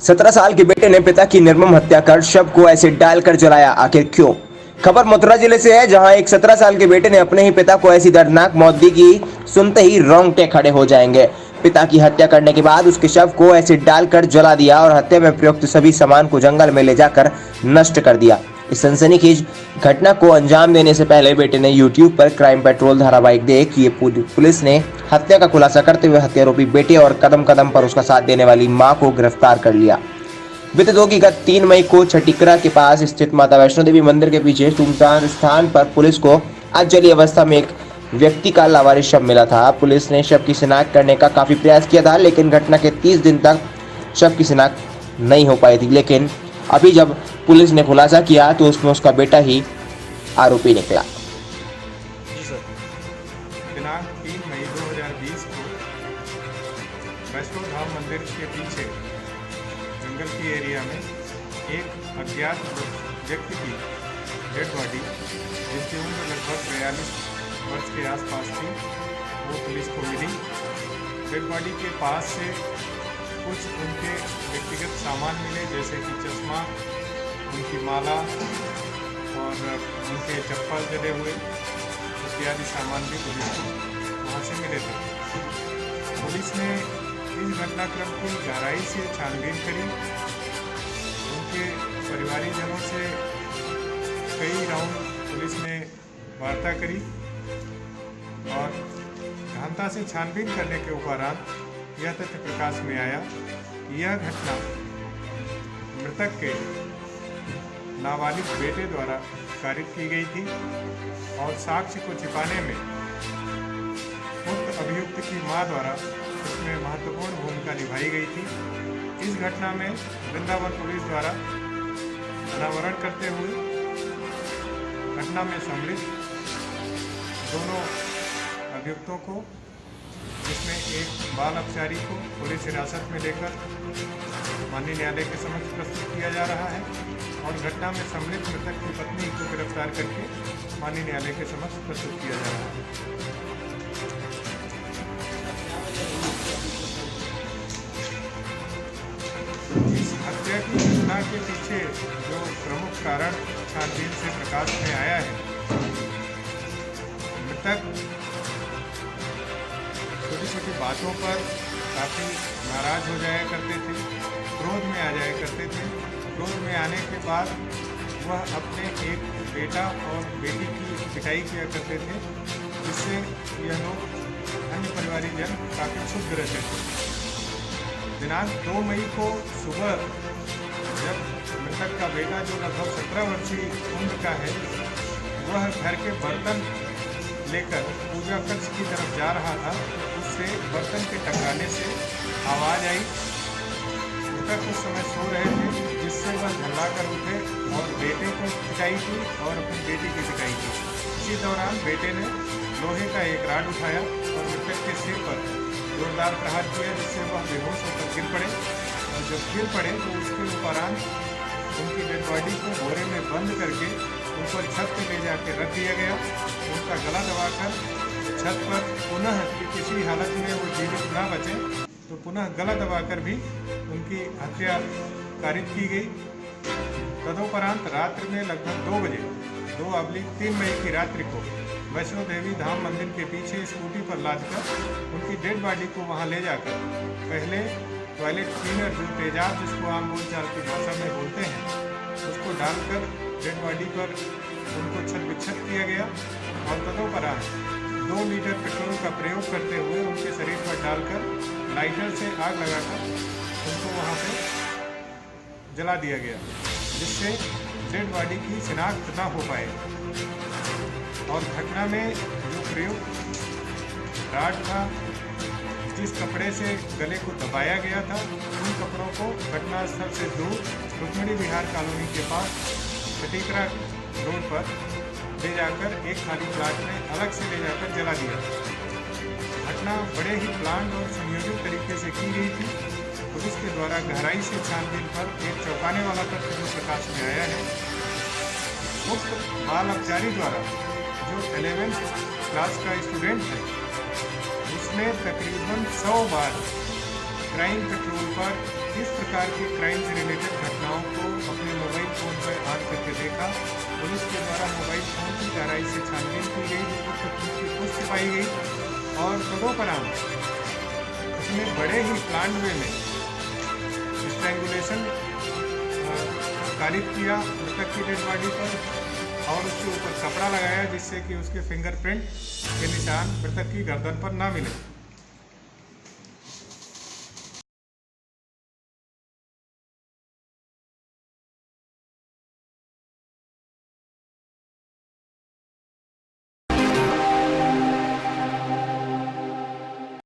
17 साल के बेटे ने पिता की निर्मम हत्या कर शव को एसिड डालकर जलाया, आखिर क्यों? खबर मथुरा जिले से है, जहां एक 17 साल के बेटे ने अपने ही पिता को ऐसी दर्दनाक मौत दी कि सुनते ही रोंगटे खड़े हो जाएंगे। पिता की हत्या करने के बाद उसके शव को एसिड डालकर जला दिया और हत्या में प्रयुक्त सभी सामान को जंगल में ले जाकर नष्ट कर दिया। इस सनसनीखेज घटना को अंजाम देने से पहले बेटे ने यूट्यूब पर क्राइम पेट्रोल धारावाहिक देख ये पुलिस ने हत्या का खुलासा करते हुए हत्यारोपी बेटे और कदम कदम पर उसका साथ देने वाली मां को गिरफ्तार कर लिया। बीते 3 मई को छटीकरा के पास स्थित माता वैष्णो देवी मंदिर के पीछे सुनसान स्थान पर पुलिस को अधजली अवस्था में एक व्यक्ति का लावारिस शव मिला था। पुलिस ने शव की शिनाख्त करने का काफी प्रयास किया था, लेकिन घटना के 30 दिन तक शव की शिनाख्त नहीं हो पाई थी। लेकिन अभी जब पुलिस ने खुलासा किया तो उसमें उसका बेटा ही आरोपी निकला। दिनांक 3 मई 2020 को वैष्णो धाम मंदिर के पीछे जंगल की एरिया में एक अज्ञात व्यक्ति की डेड बॉडी, जिसकी उम्र लगभग 42 वर्ष के आसपास थी, वो पुलिस को मिली। डेड बॉडी के पास से कुछ उनके व्यक्तिगत सामान मिले, जैसे कि चश्मा, उनकी माला और उनके चप्पल जले हुए इत्यादि सामान भी पुलिस को वहाँ से मिले थे। पुलिस ने इस घटनाक्रम की गहराई से छानबीन करी, उनके परिवारीजनों से कई राउंड पुलिस ने वार्ता करी और गहनता से छानबीन करने के उपरांत यह तथ्य प्रकाश में आया कि यह घटना मृतक के नाबालिग बेटे द्वारा कारित की गई थी और साक्ष्य को छिपाने में उक्त अभियुक्त की मां द्वारा इसमें महत्वपूर्ण भूमिका निभाई गई थी। इस घटना में वृंदावन पुलिस द्वारा अनावरण करते हुए घटना में सम्मिलित दोनों अभियुक्तों को, जिसमें एक बाल अपचारी को पुलिस हिरासत में लेकर माननीय न्यायालय के समक्ष प्रस्तुत किया जा रहा है और घटना में सम्मिलित मृतक की पत्नी को गिरफ्तार करके माननीय न्यायालय के समक्ष प्रस्तुत किया जा रहा है। इस हत्या की घटना के पीछे जो प्रमुख कारण छानबीन से प्रकाश में आया है, मृतक छोटी छोटी बातों पर काफ़ी नाराज हो जाया करते थे, क्रोध में आ जाया करते थे। क्रोध में आने के बाद वह अपने एक बेटा और बेटी की पिटाई किया करते थे, जिससे यह लोग अन्य परिवारीजन काफ़ी क्षुब्ध रहते थे। दिनांक 2 मई को सुबह जब मृतक का बेटा, जो लगभग 17 वर्षीय उम्र का है, वह घर के बर्तन लेकर पूजा कक्ष की तरफ जा रहा था, उससे बर्तन के टकराने से आवाज़ आई। मृतक उस समय सो रहे थे, जिससे वह झल्ला कर उठे और बेटे को पिटाई की और अपनी बेटी की पिटाई की। इसी दौरान बेटे ने लोहे का एक राड उठाया और मृतक के सिर पर जोरदार प्रहार किया, जिससे वह बेहोश होकर गिर पड़े और जब गिर पड़े तो उसके उपरांत उनकी डेड बॉडी को बोरे में बंद करके ऊपर छत पर ले जाकर रख दिया गया। उनका गला दबाकर छत पर पुनः किसी हालत में वो जीवित न बचे तो पुनः गला दबाकर भी उनकी हत्या कारित की गई। तदुपरांत रात्रि में लगभग 2 बजे 2/3 मई की रात्रि को वैष्णो देवी धाम मंदिर के पीछे स्कूटी पर लादकर उनकी डेड बॉडी को वहां ले जाकर पहले टॉयलेट क्लीनर, जो तेजाब जिसको आम बोलचाल की भाषा में बोलते हैं, उसको डालकर डेड बॉडी पर उनको छत विच्छत किया गया और तदुपरांत 2 लीटर पेट्रोल का प्रयोग करते हुए उनके शरीर पर डालकर लाइटर से आग लगाकर उनको वहाँ पे जला दिया गया, जिससे डेड बॉडी की शिनाख्त न हो पाए। और घटना में जो प्रयुक्त राड था, जिस कपड़े से गले को दबाया गया था, उन कपड़ों को घटनास्थल से दूर रुक्मिणी विहार कॉलोनी के पास छटीकरा रोड पर ले जाकर एक खाली प्लाट में अलग से ले जाकर जला दिया। घटना बड़े ही प्लान और संयोजित तरीके से की गई थी। पुलिस के द्वारा गहराई से छानबीन पर एक चौंकाने वाला तथ्य जो प्रकाश में आया है, मुक्त बाल अपचारी द्वारा जो 11th क्लास का स्टूडेंट है, उसने तकरीबन 100 बार क्राइम पेट्रोल पर इस प्रकार की क्राइम से रिलेटेड घटनाओं को अपने मोबाइल फ़ोन पर ऑन करके देखा। पुलिस के द्वारा मोबाइल फ़ोन की गहराई से छानबीन की गई, जो पुष्टि पाई गई और तदोपरांत उसने बड़े ही प्लान वे में स्ट्रैंगुलेशन कारित किया मृतक की डेड बॉडी पर और उसके ऊपर कपड़ा लगाया, जिससे कि उसके फिंगरप्रिंट के निशान मृतक की गर्दन पर ना मिले।